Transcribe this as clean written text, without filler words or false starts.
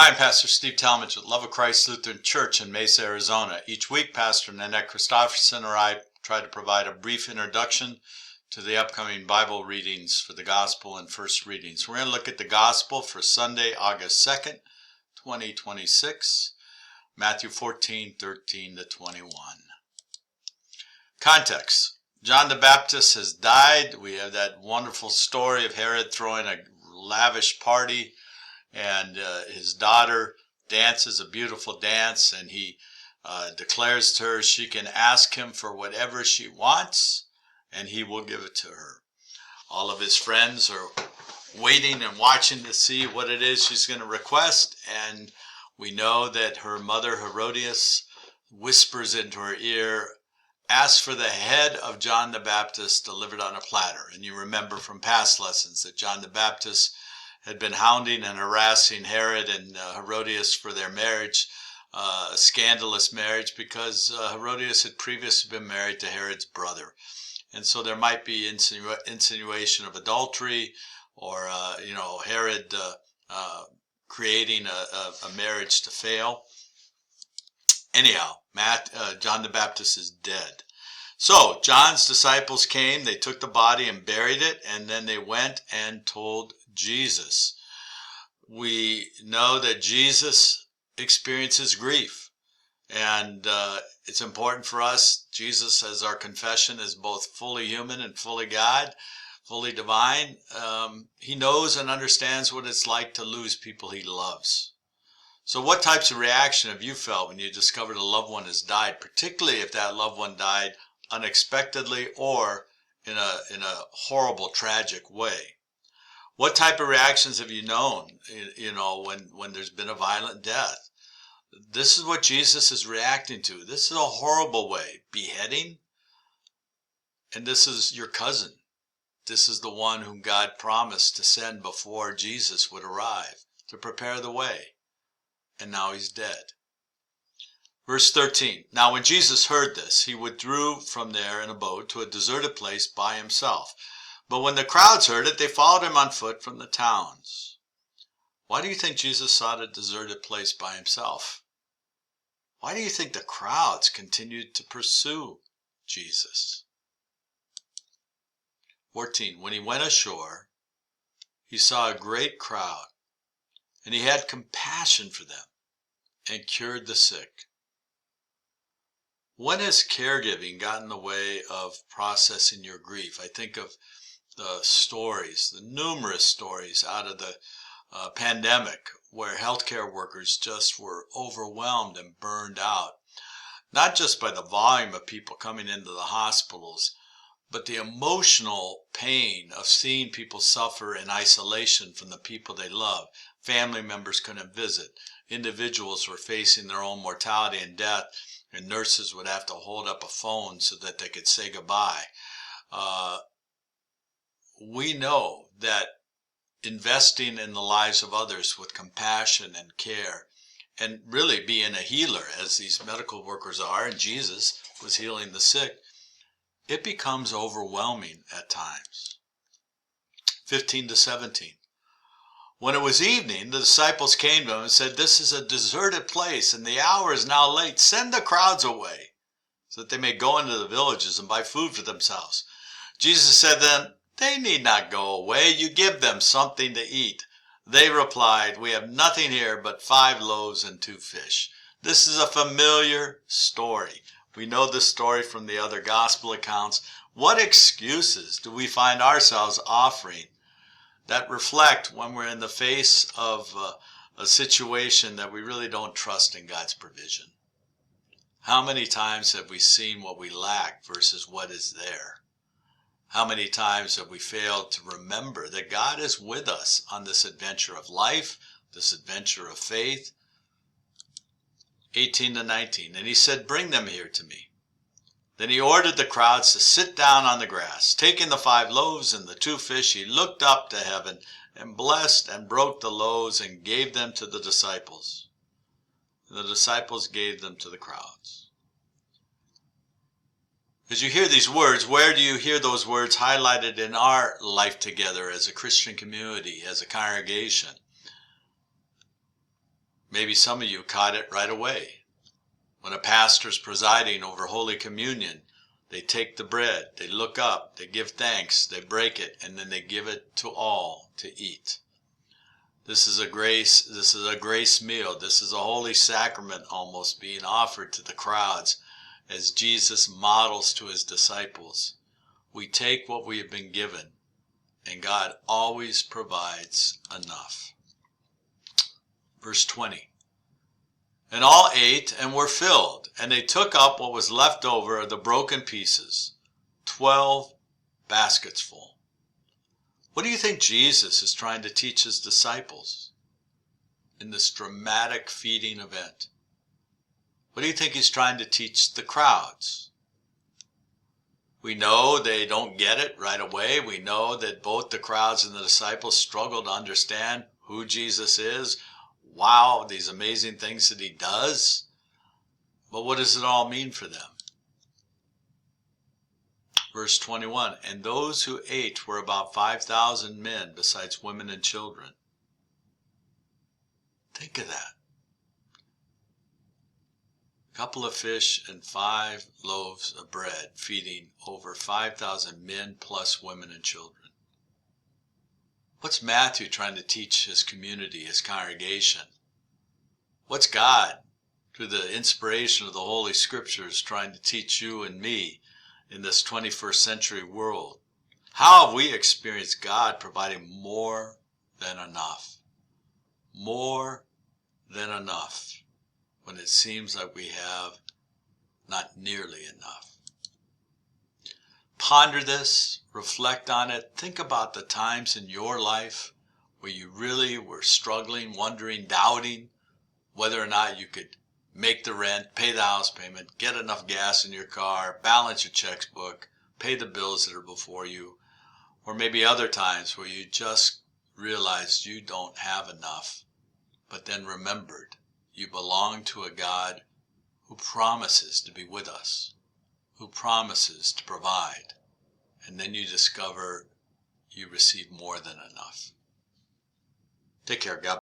Hi, I'm Pastor Steve Talmage with Love of Christ Lutheran Church in Mesa, Arizona. Each week, Pastor Nanette Christofferson or I try to provide a brief introduction to the upcoming Bible readings for the Gospel and first readings. We're going to look at the Gospel for Sunday, August 2nd, 2026, Matthew 14:13 to 21. Context. John the Baptist has died. We have that wonderful story of Herod throwing a lavish party, and his daughter dances a beautiful dance, and he declares to her she can ask him for whatever she wants, and he will give it to her. All of his friends are waiting and watching to see what it is she's going to request, and we know that her mother Herodias whispers into her ear, "Ask for the head of John the Baptist delivered on a platter." And you remember from past lessons that John the Baptist had been hounding and harassing Herod and Herodias for their marriage, a scandalous marriage, because Herodias had previously been married to Herod's brother. And so there might be insinuation of adultery, or Herod creating a marriage to fail. Anyhow, John the Baptist is dead. So John's disciples came, they took the body and buried it, and then they went and told Jesus. We know that Jesus experiences grief, and it's important for us. Jesus, as our confession, is both fully human and fully God, fully divine. He knows and understands what it's like to lose people he loves. So what types of reaction have you felt when you discovered a loved one has died, particularly if that loved one died unexpectedly or in a horrible, tragic way? What type of reactions have you known, when there's been a violent death? This is what Jesus is reacting to. This is a horrible way. Beheading. And this is your cousin. This is the one whom God promised to send before Jesus would arrive to prepare the way. And now he's dead. Verse 13. Now when Jesus heard this, he withdrew from there and abode to a deserted place by himself. But when the crowds heard it, they followed him on foot from the towns. Why do you think Jesus sought a deserted place by himself? Why do you think the crowds continued to pursue Jesus? 14. When he went ashore, he saw a great crowd, and he had compassion for them and cured the sick. When has caregiving gotten in the way of processing your grief? I think of the stories, the numerous stories out of the pandemic, where healthcare workers just were overwhelmed and burned out, not just by the volume of people coming into the hospitals, but the emotional pain of seeing people suffer in isolation from the people they love. Family members couldn't visit. Individuals were facing their own mortality and death, and nurses would have to hold up a phone so that they could say goodbye. We know that investing in the lives of others with compassion and care, and really being a healer, as these medical workers are, and Jesus was healing the sick, it becomes overwhelming at times. 15 to 17. When it was evening, the disciples came to him and said, "This is a deserted place, and the hour is now late. Send the crowds away, so that they may go into the villages and buy food for themselves." Jesus said to them, "They need not go away. You give them something to eat." They replied, "We have nothing here but 5 loaves and 2 fish. This is a familiar story. We know this story from the other gospel accounts. What excuses do we find ourselves offering that reflect when we're in the face of a situation that we really don't trust in God's provision? How many times have we seen what we lack versus what is there? How many times have we failed to remember that God is with us on this adventure of life, this adventure of faith? 18 to 19. And he said, "Bring them here to me." Then he ordered the crowds to sit down on the grass. Taking the 5 loaves and the 2 fish, he looked up to heaven and blessed and broke the loaves and gave them to the disciples. And the disciples gave them to the crowds. As you hear these words, where do you hear those words highlighted in our life together as a Christian community, as a congregation? Maybe some of you caught it right away. When a pastor's presiding over Holy Communion, they take the bread, they look up, they give thanks, they break it, and then they give it to all to eat. This is a grace meal. This is a holy sacrament almost being offered to the crowds as Jesus models to his disciples. We take what we have been given, and God always provides enough. Verse 20. And all ate and were filled, and they took up what was left over of the broken pieces, 12 baskets full. What do you think Jesus is trying to teach his disciples in this dramatic feeding event? What do you think he's trying to teach the crowds? We know they don't get it right away. We know that both the crowds and the disciples struggle to understand who Jesus is. Wow, these amazing things that he does. But what does it all mean for them? Verse 21, and those who ate were about 5,000 men, besides women and children. Think of that. A couple of fish and 5 loaves of bread, feeding over 5,000 men plus women and children. What's Matthew trying to teach his community, his congregation? What's God, through the inspiration of the Holy Scriptures, trying to teach you and me in this 21st century world? How have we experienced God providing more than enough? More than enough, when it seems like we have not nearly enough. Ponder this, reflect on it, think about the times in your life where you really were struggling, wondering, doubting whether or not you could make the rent, pay the house payment, get enough gas in your car, balance your checkbook, pay the bills that are before you, or maybe other times where you just realized you don't have enough, but then remembered you belong to a God who promises to be with us, who promises to provide, and then you discover you receive more than enough. Take care, God.